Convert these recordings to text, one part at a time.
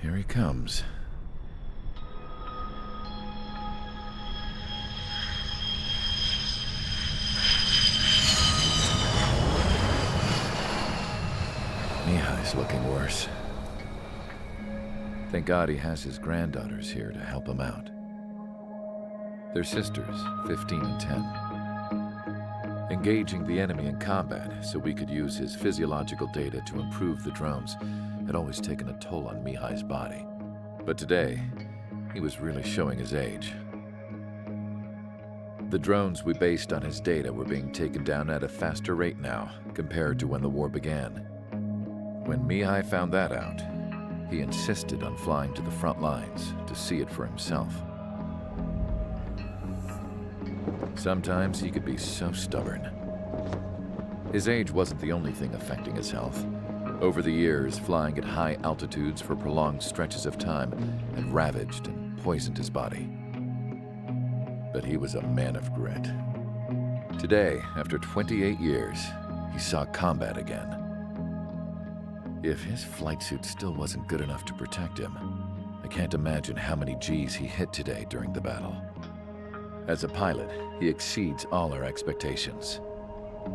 Here he comes. Mihai's looking worse. Thank God he has his granddaughters here to help him out. They're sisters, 15 and 10. Engaging the enemy in combat so we could use his physiological data to improve the drones had always taken a toll on Mihai's body. But today, he was really showing his age. The drones we based on his data were being taken down at a faster rate now compared to when the war began. When Mihai found that out, he insisted on flying to the front lines to see it for himself. Sometimes he could be so stubborn. His age wasn't the only thing affecting his health. Over the years, flying at high altitudes for prolonged stretches of time had ravaged and poisoned his body. But he was a man of grit. Today, after 28 years, he saw combat again. If his flight suit still wasn't good enough to protect him, I can't imagine how many Gs he hit today during the battle. As a pilot, he exceeds all our expectations.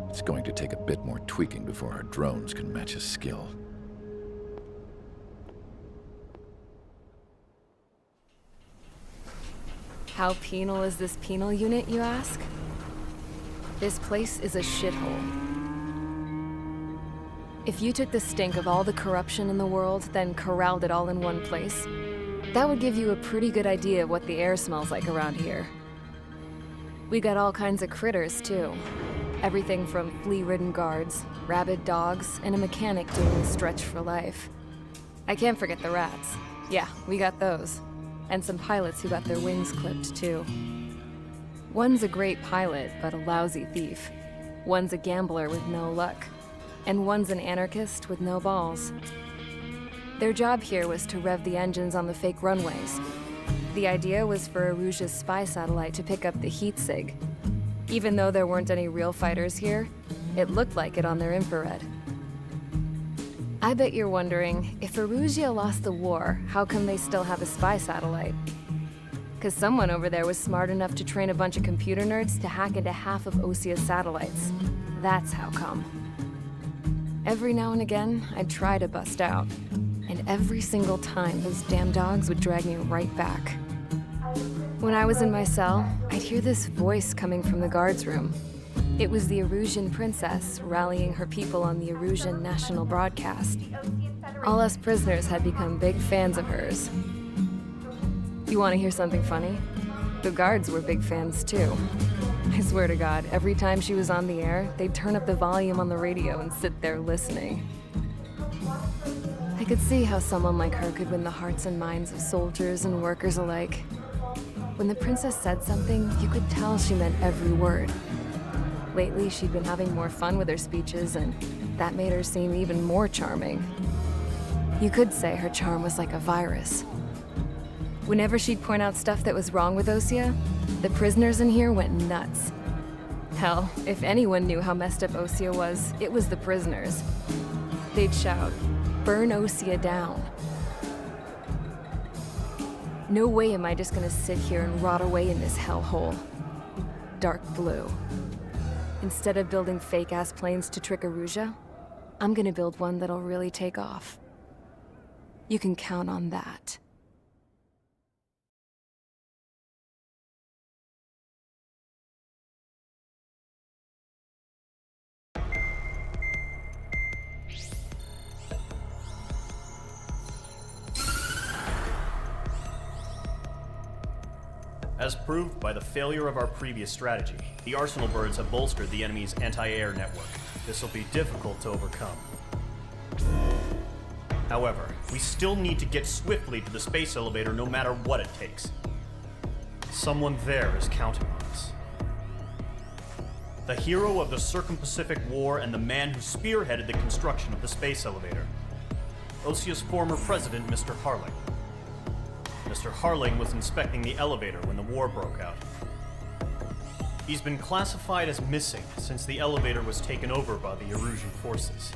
It's going to take a bit more tweaking before our drones can match his skill. How penal is this penal unit, you ask? This place is a shithole. If you took the stink of all the corruption in the world, then corralled it all in one place, that would give you a pretty good idea of what the air smells like around here. We got all kinds of critters, too. Everything from flea-ridden guards, rabid dogs, and a mechanic doing the stretch for life. I can't forget the rats. Yeah, we got those. And some pilots who got their wings clipped, too. One's a great pilot, but a lousy thief. One's a gambler with no luck. And one's an anarchist with no balls. Their job here was to rev the engines on the fake runways. The idea was for Aruja's spy satellite to pick up the heat sig. Even though there weren't any real fighters here, it looked like it on their infrared. I bet you're wondering, if Aruja lost the war, how come they still have a spy satellite? 'Cause someone over there was smart enough to train a bunch of computer nerds to hack into half of Osia's satellites. That's how come. Every now and again, I'd try to bust out. And every single time, those damn dogs would drag me right back. When I was in my cell, I'd hear this voice coming from the guards room. It was the Erusian princess rallying her people on the Erusian national broadcast. All us prisoners had become big fans of hers. You want to hear something funny? The guards were big fans too. I swear to God, every time she was on the air, they'd turn up the volume on the radio and sit there listening. I could see how someone like her could win the hearts and minds of soldiers and workers alike. When the princess said something, you could tell she meant every word. Lately, she'd been having more fun with her speeches, and that made her seem even more charming. You could say her charm was like a virus. Whenever she'd point out stuff that was wrong with Osia, the prisoners in here went nuts. Hell, if anyone knew how messed up Osia was, it was the prisoners. They'd shout, "Burn Osia down." No way am I just gonna sit here and rot away in this hellhole. Dark blue. Instead of building fake-ass planes to trick Aruja, I'm gonna build one that'll really take off. You can count on that. As proved by the failure of our previous strategy, the Arsenal birds have bolstered the enemy's anti-air network. This will be difficult to overcome. However, we still need to get swiftly to the space elevator no matter what it takes. Someone there is counting on us. The hero of the Circum-Pacific War and the man who spearheaded the construction of the space elevator. Osia's former president, Mr. Harling. Mr. Harling was inspecting the elevator when the war broke out. He's been classified as missing since the elevator was taken over by the Erusian forces.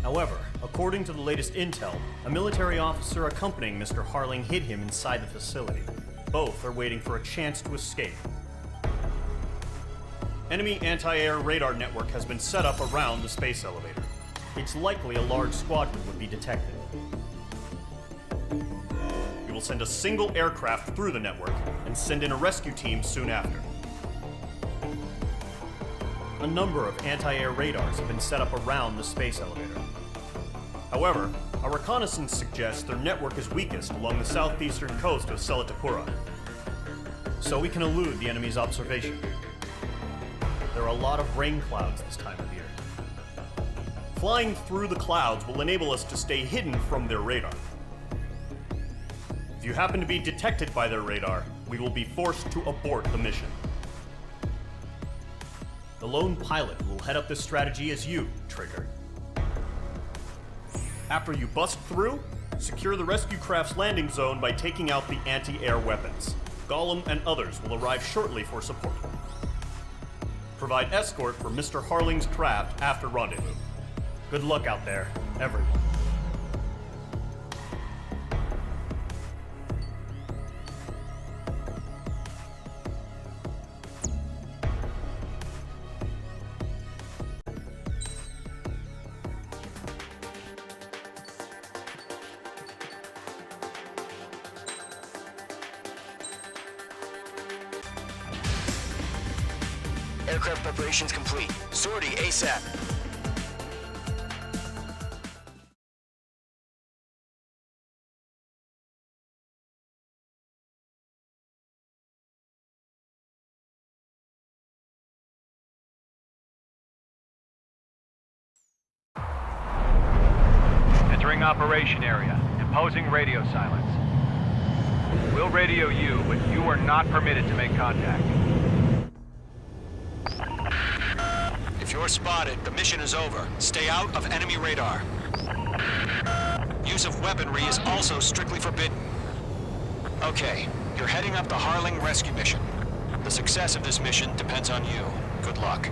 However, according to the latest intel, a military officer accompanying Mr. Harling hid him inside the facility. Both are waiting for a chance to escape. Enemy anti-air radar network has been set up around the space elevator. It's likely a large squadron would be detected. We will send a single aircraft through the network and send in a rescue team soon after. A number of anti-air radars have been set up around the space elevator. However, our reconnaissance suggests their network is weakest along the southeastern coast of Selatapura, so we can elude the enemy's observation. There are a lot of rain clouds this time of year. Flying through the clouds will enable us to stay hidden from their radar. If you happen to be detected by their radar, we will be forced to abort the mission. The lone pilot will head up this strategy as you, Trigger. After you bust through, secure the rescue craft's landing zone by taking out the anti-air weapons. Gollum and others will arrive shortly for support. Provide escort for Mr. Harling's craft after rendezvous. Good luck out there, everyone. Aircraft preparations complete. Sortie ASAP. Entering operation area. Imposing radio silence. We'll radio you, but you are not permitted to make contact. If you're spotted, the mission is over. Stay out of enemy radar. Use of weaponry is also strictly forbidden. Okay, you're heading up the Harling rescue mission. The success of this mission depends on you. Good luck.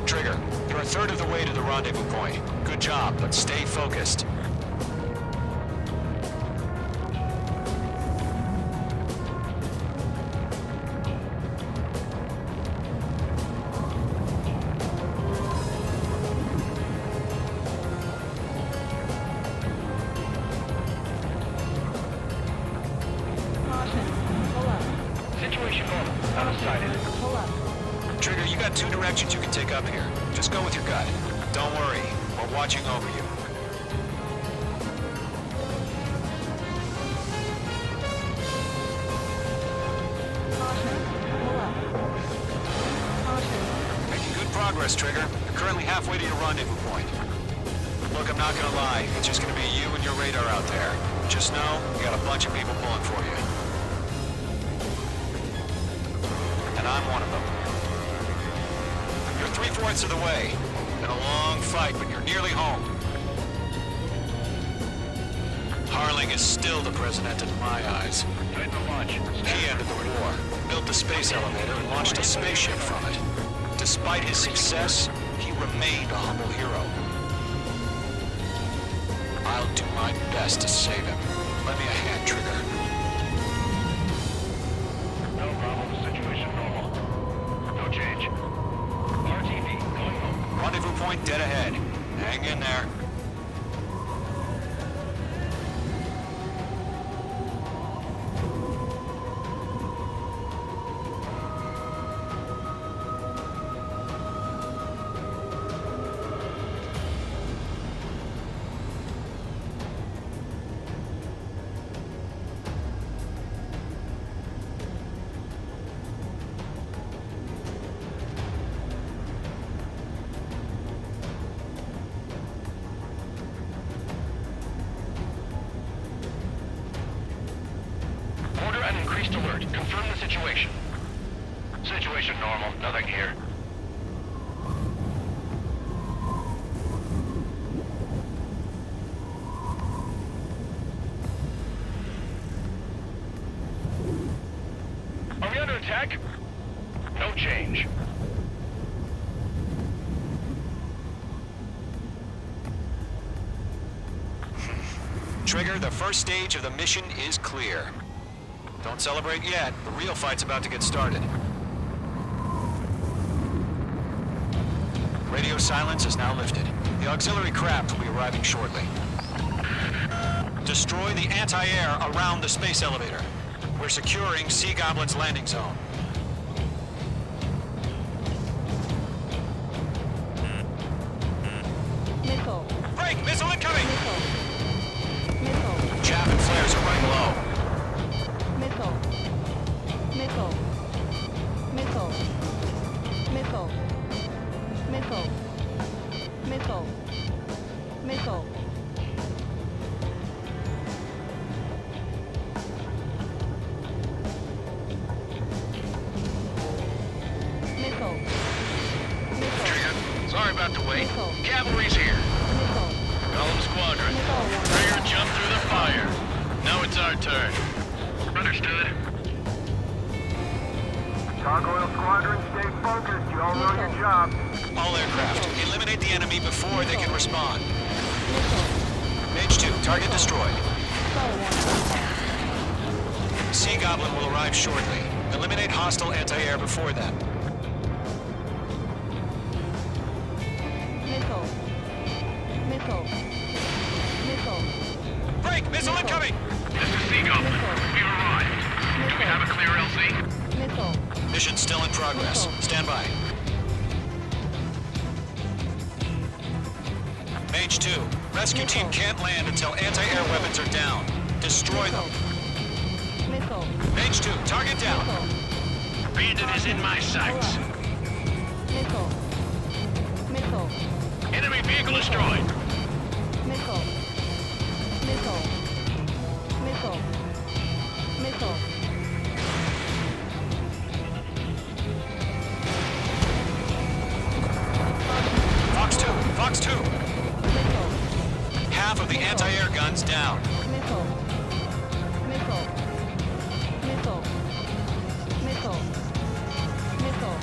Trigger, you're a third of the way to the rendezvous point. Good job, but stay focused. Situation normal. Out of sight. Trigger, you got two directions you can take up here. Just go with your gut. Don't worry, we're watching over you. Making good progress, Trigger. You're currently halfway to your rendezvous point. Look, I'm not gonna lie. It's just gonna be you and your radar out there. Just know, we got a bunch of people pulling for you. And I'm one of them. You're 3/4 of the way. Been a long fight, but you're nearly home. Harling is still the president in my eyes. Time to launch. He ended the war, built the space elevator, and launched a spaceship from it. Despite his success, he remained a humble hero. I'll do my best to save him. Lend me a hand, Trigger. No problem. Situation normal. No change. RTV going home. Rendezvous point dead ahead. Hang in there. Increased alert. Confirm the situation. Situation normal. Nothing here. Are we under attack? No change. Trigger, the first stage of the mission is clear. Don't celebrate yet. The real fight's about to get started. Radio silence is now lifted. The auxiliary craft will be arriving shortly. Destroy the anti-air around the space elevator. We're securing Sea Goblin's landing zone. Missile. Break! Missile incoming! Missile. Chaff and flares are running low. Missile. Missile. Missile. Missile. Missile. Missile. Missile. Missile. Missile. Sorry about the wait. Missile. Cavalry's here. Missile. Column squadron. Missile. Trigger jumped through the fire. Now it's our turn. Understood. Gargoyle Squadron, stay focused. You all know your job. All aircraft, eliminate the enemy before they can respond. Missile. Mage 2, target destroyed. Missile. Sea Goblin will arrive shortly. Eliminate hostile anti-air before then. Missile. Missile. Missile. Break! Missile incoming! This is Sea Goblin. We've arrived. Do we have a clear LZ? Missile. Mission still in progress. Stand by. Mage 2, rescue team can't land until anti-air weapons are down. Destroy them. Missile. Mage 2, target down. Missile. Bandit is in my sights. Missile. Missile. Enemy vehicle destroyed. Missile. Missile. Missile. Missile. Fox 2, Fox 2. Missile. Half of the anti-air guns down. Missile. Missile. Missile. Missile. Missile.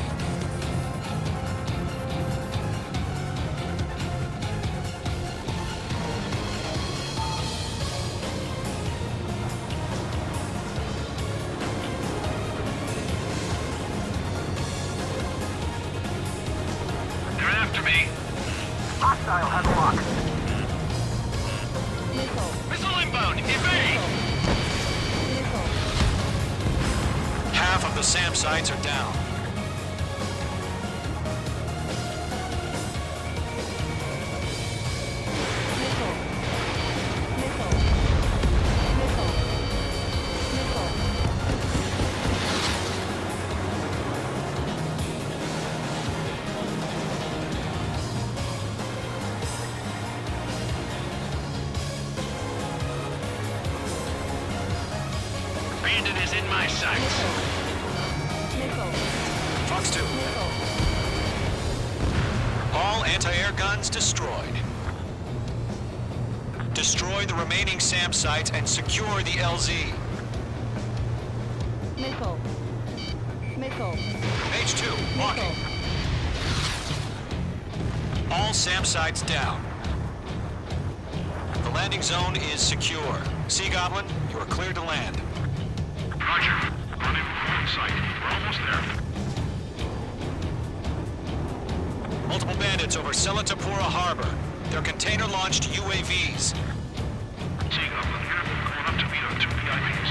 They're after me. Hostile headlock. Missile. Missile inbound. Evade! Missile. Half of the SAM sites are down. Missile. Missile. Missile. Missile. Bandit is in my sights. Missile. Fox 2, Missile. all anti-air guns destroyed. Destroy the remaining SAM sites and secure the LZ. Missile. Missile. Mage 2, walking. All SAM sites down. The landing zone is secure. Sea Goblin, you are cleared to land. Roger. On sight. We're almost there. Multiple bandits over Selatapura Harbor. They're container-launched UAVs. Sea Goblin here. Going up to meet our 2 VIPs.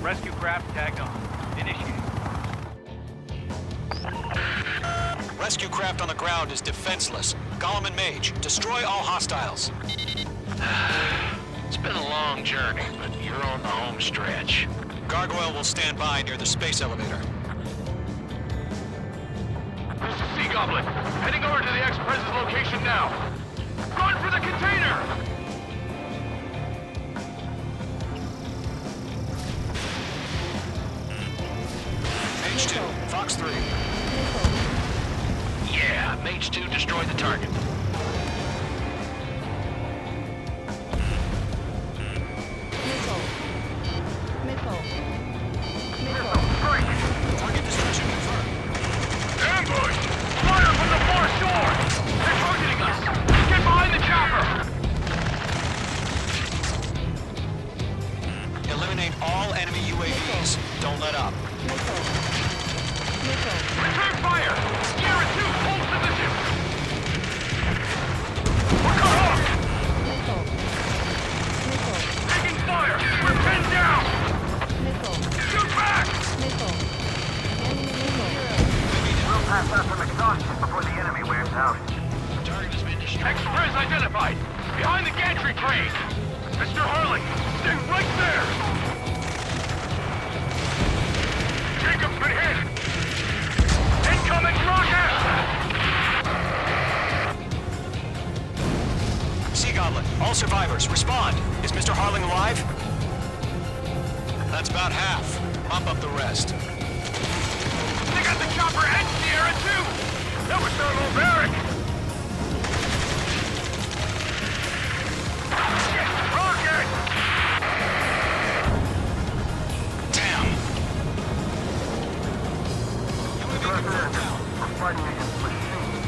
Rescue craft tagged on. Initiate. Rescue craft on the ground is defenseless. Gollum and Mage, destroy all hostiles. It's been a long journey, but you're on the home stretch. Gargoyle will stand by near the space elevator. This is Sea Goblin. Heading over to the Express's location now. Run for the container! H2 destroy the target. Missile. Missile. Missile. Target destruction confirmed. Ambush! Fire from the far shore! They're targeting us! Get behind the chopper! Eliminate all enemy UAVs. Don't let up. Missile. Missile. Return fire! Sierra 2, hold position! We're cut off! Missile. Missile. Taking fire! We're pinned down! Missile. Shoot back! Missile. Enemy missile. We'll pass out some exhaustion before the enemy wears out. Target has been destroyed. X-Prez identified! Behind the gantry crane! Mr. Harling, stay right there! Jacob's been hit! Incoming rocket! Sea Goblin, all survivors, respond. Is Mr. Harling alive? That's about half. Mop up the rest. They got the chopper and Sierra too! That was their little barrack! Shit! Rocket! Damn! UAV We're confirmed down. fighting against machines.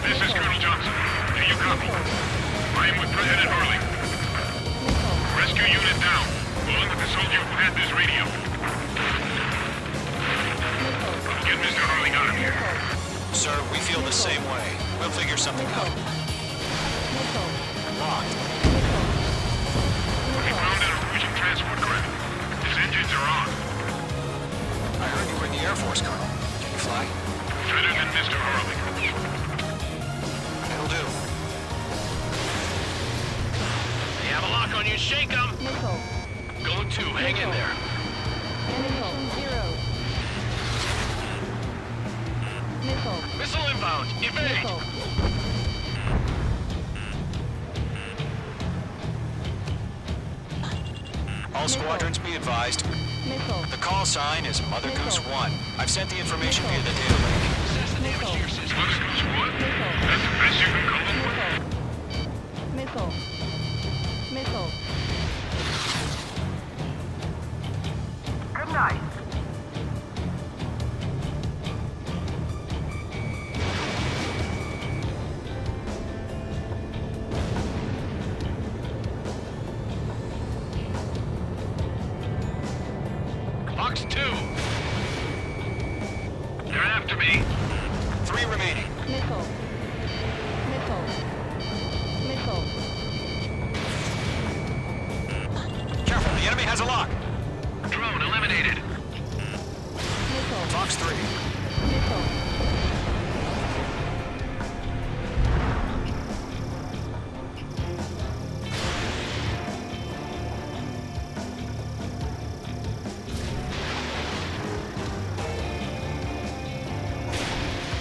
This is Colonel Johnson. Do you copy? I am with President Harling. Rescue unit down, along with the soldier who had this radio. Get Mr. Harling out of here. Sir, we feel the same way. We'll figure something out. Locked. We found an Norwegian transport craft. His engines are on. I heard you were in the Air Force, Colonel. Can you fly? Better than Mr. Harling. It'll do. They have a lock on you, shake them! Missile. Go to, hang in there. Enemy zero. Missile. Missile inbound, evade! Missile. All squadrons be advised. Missile. The call sign is Mother Goose 1. I've sent the information via the data link. Assess the damage to your system. Mother Goose what? That's the best you can call it? Missile. Missile. Good night. Fox 2! They're after me. 3 remaining. Missile. Missile. Missile. Careful, the enemy has a lock. Drone eliminated. Missile. Fox 3. Missile.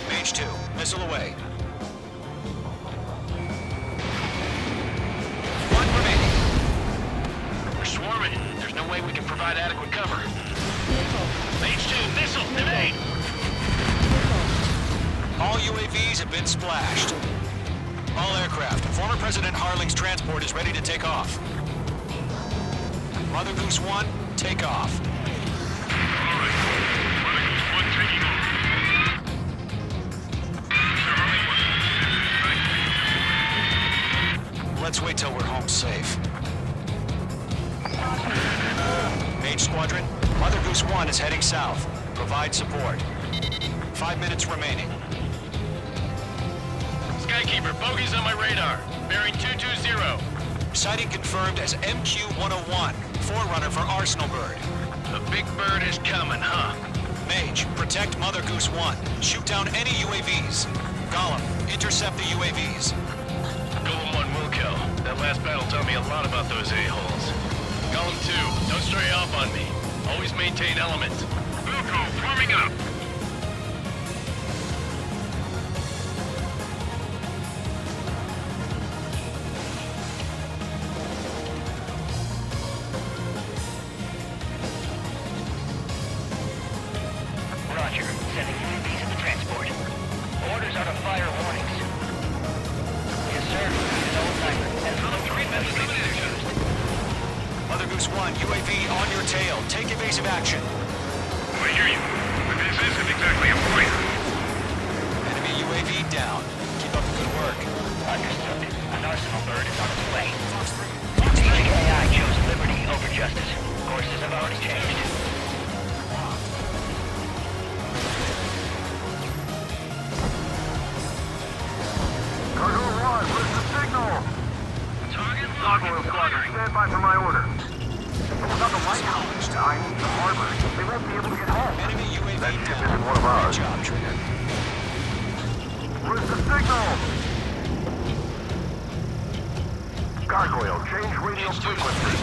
Mage 2. Missile away. 1 remaining. We're swarming. There's no way we can provide adequate cover. Missile. H2, missile, evade! All UAVs have been splashed. All aircraft. Former President Harling's transport is ready to take off. Mother Goose 1, take off. All right. Mother Goose 1 taking off. Mr. Harling wants Let's wait till we're home safe. Mage Squadron, Mother Goose 1 is heading south. Provide support. 5 minutes remaining. Skykeeper, bogeys on my radar. Bearing 220. Sighting confirmed as MQ-101, forerunner for Arsenal Bird. The big bird is coming, huh? Mage, protect Mother Goose 1. Shoot down any UAVs. Gollum, intercept the UAVs. Golem 1 will kill. That last battle taught me a lot about those a-holes. Golem 2, don't stray off on me. Always maintain element. Wilco, forming up. Right. evasive action. I hear you, but this isn't exactly a fight. Enemy UAV down. Keep up the good work. Understood. An arsenal bird is on its way. Basic AI chose liberty over justice. Courses have already changed. Cargo 1, where's the signal? Gargoyle Squadron, stand by for my order. What about the lighthouse? I need the harbor. They won't be able to get home. Enemy UAV That ship down. isn't one of ours. Good job, Trigger. Where's the signal? Gargoyle, change radio frequency.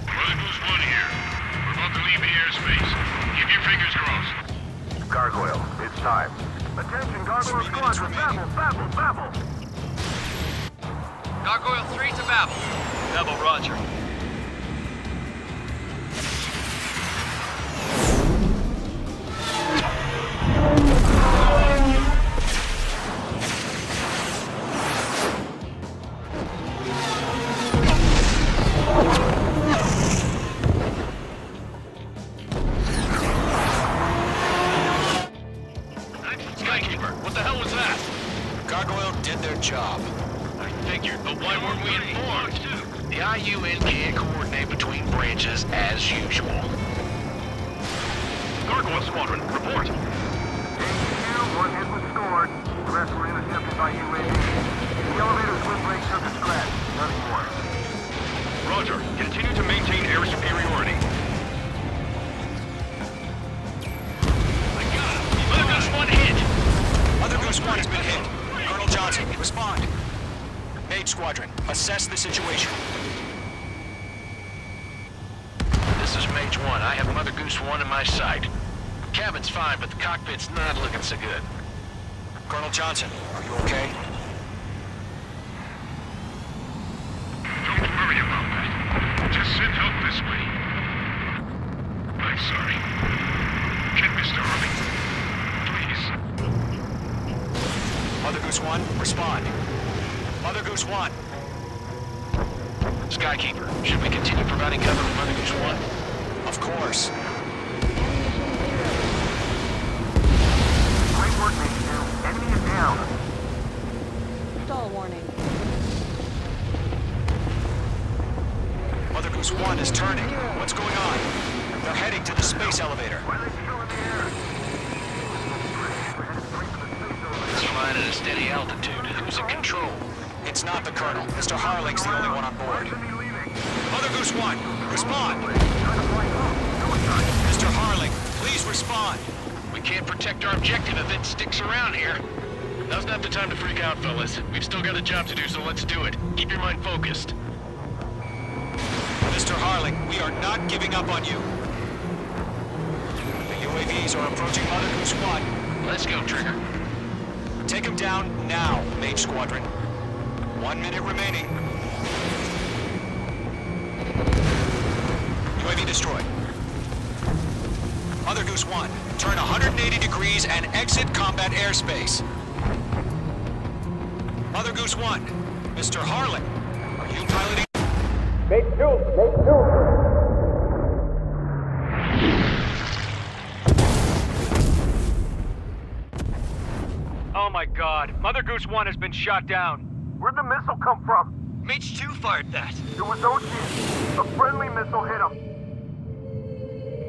Brother Goose 1 here. We're about to leave the airspace. Keep your fingers crossed. Gargoyle, it's time. Attention, Gargoyle 3 minutes Squadron, remaining. babble! Gargoyle 3 to Babel. Babel, roger. Skykeeper, what the hell was that? Gargoyle did their job. I figured, but why weren't we informed? The IUN can't coordinate between branches as usual. Gargoyle Squadron, report. HQ, one hit was scored. The rest were intercepted by UAV. The elevator's windbreak took a scratch. Nothing more. Roger. Continue to maintain air superiority. I got him. Mother Goose 1 hit. Mother Goose 1 has been hit. Colonel Johnson, respond. Mage Squadron, assess the situation. This is Mage 1. I have Mother Goose 1 in my sight. Cabin's fine, but the cockpit's not looking so good. Colonel Johnson, are you okay? Don't worry about that. Just send help this way. I'm sorry. Get Mr. Harley. Please. Mother Goose 1, respond. Mother Goose 1. Skykeeper, should we continue providing cover for Mother Goose 1? Of course. Great work, H2. Enemy is down. Stall warning. Mother Goose 1 is turning. What's going on? They're heading to the space elevator. Why are they still in the air? We're headed straight for the space elevator. It's flying at a steady altitude. Who's in control? It's not the Colonel. Mr. Harling's the only one on board. Enemy leaving. Mother Goose 1, respond. Trying to fly home. Suicide. Mr. Harling, please respond. We can't protect our objective if it sticks around here. Now's not the time to freak out, fellas. We've still got a job to do, so let's do it. Keep your mind focused. Mr. Harling, we are not giving up on you. The UAVs are approaching Mother Goose 1. Let's go, Trigger. Take him down now, Mage Squadron. 1 minute remaining. UAV destroyed. Mother Goose 1, turn 180 degrees and exit combat airspace. Mother Goose 1, Mr. Harling, are you piloting? Oh my god, Mother Goose 1 has been shot down. Where'd the missile come from? Mage 2 fired that. It was Ocean. A friendly missile hit him.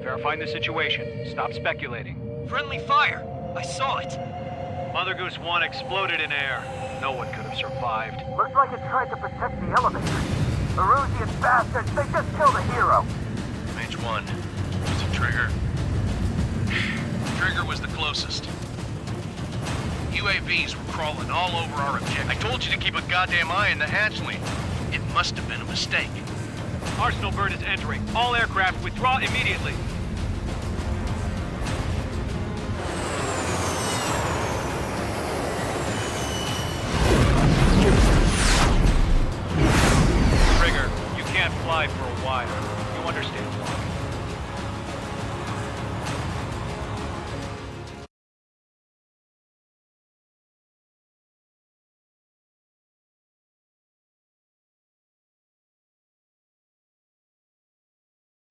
Verifying the situation. Stop speculating. Friendly fire. I saw it. Mother Goose 1 exploded in air. No one could have survived. Looks like it tried to protect the elevator. Erusian bastards, they just killed a hero. Mage 1. Was it Trigger? Trigger was the closest. UAVs were crawling all over our objective. I told you to keep a goddamn eye in the hatchling. It must have been a mistake. Arsenal bird is entering. All aircraft withdraw immediately. Trigger, you can't fly for a while. You understand why.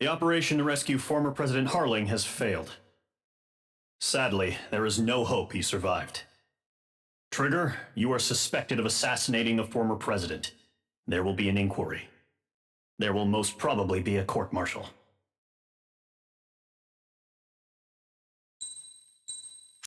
The operation to rescue former President Harling has failed. Sadly, there is no hope he survived. Trigger, you are suspected of assassinating the former president. There will be an inquiry. There will most probably be a court-martial.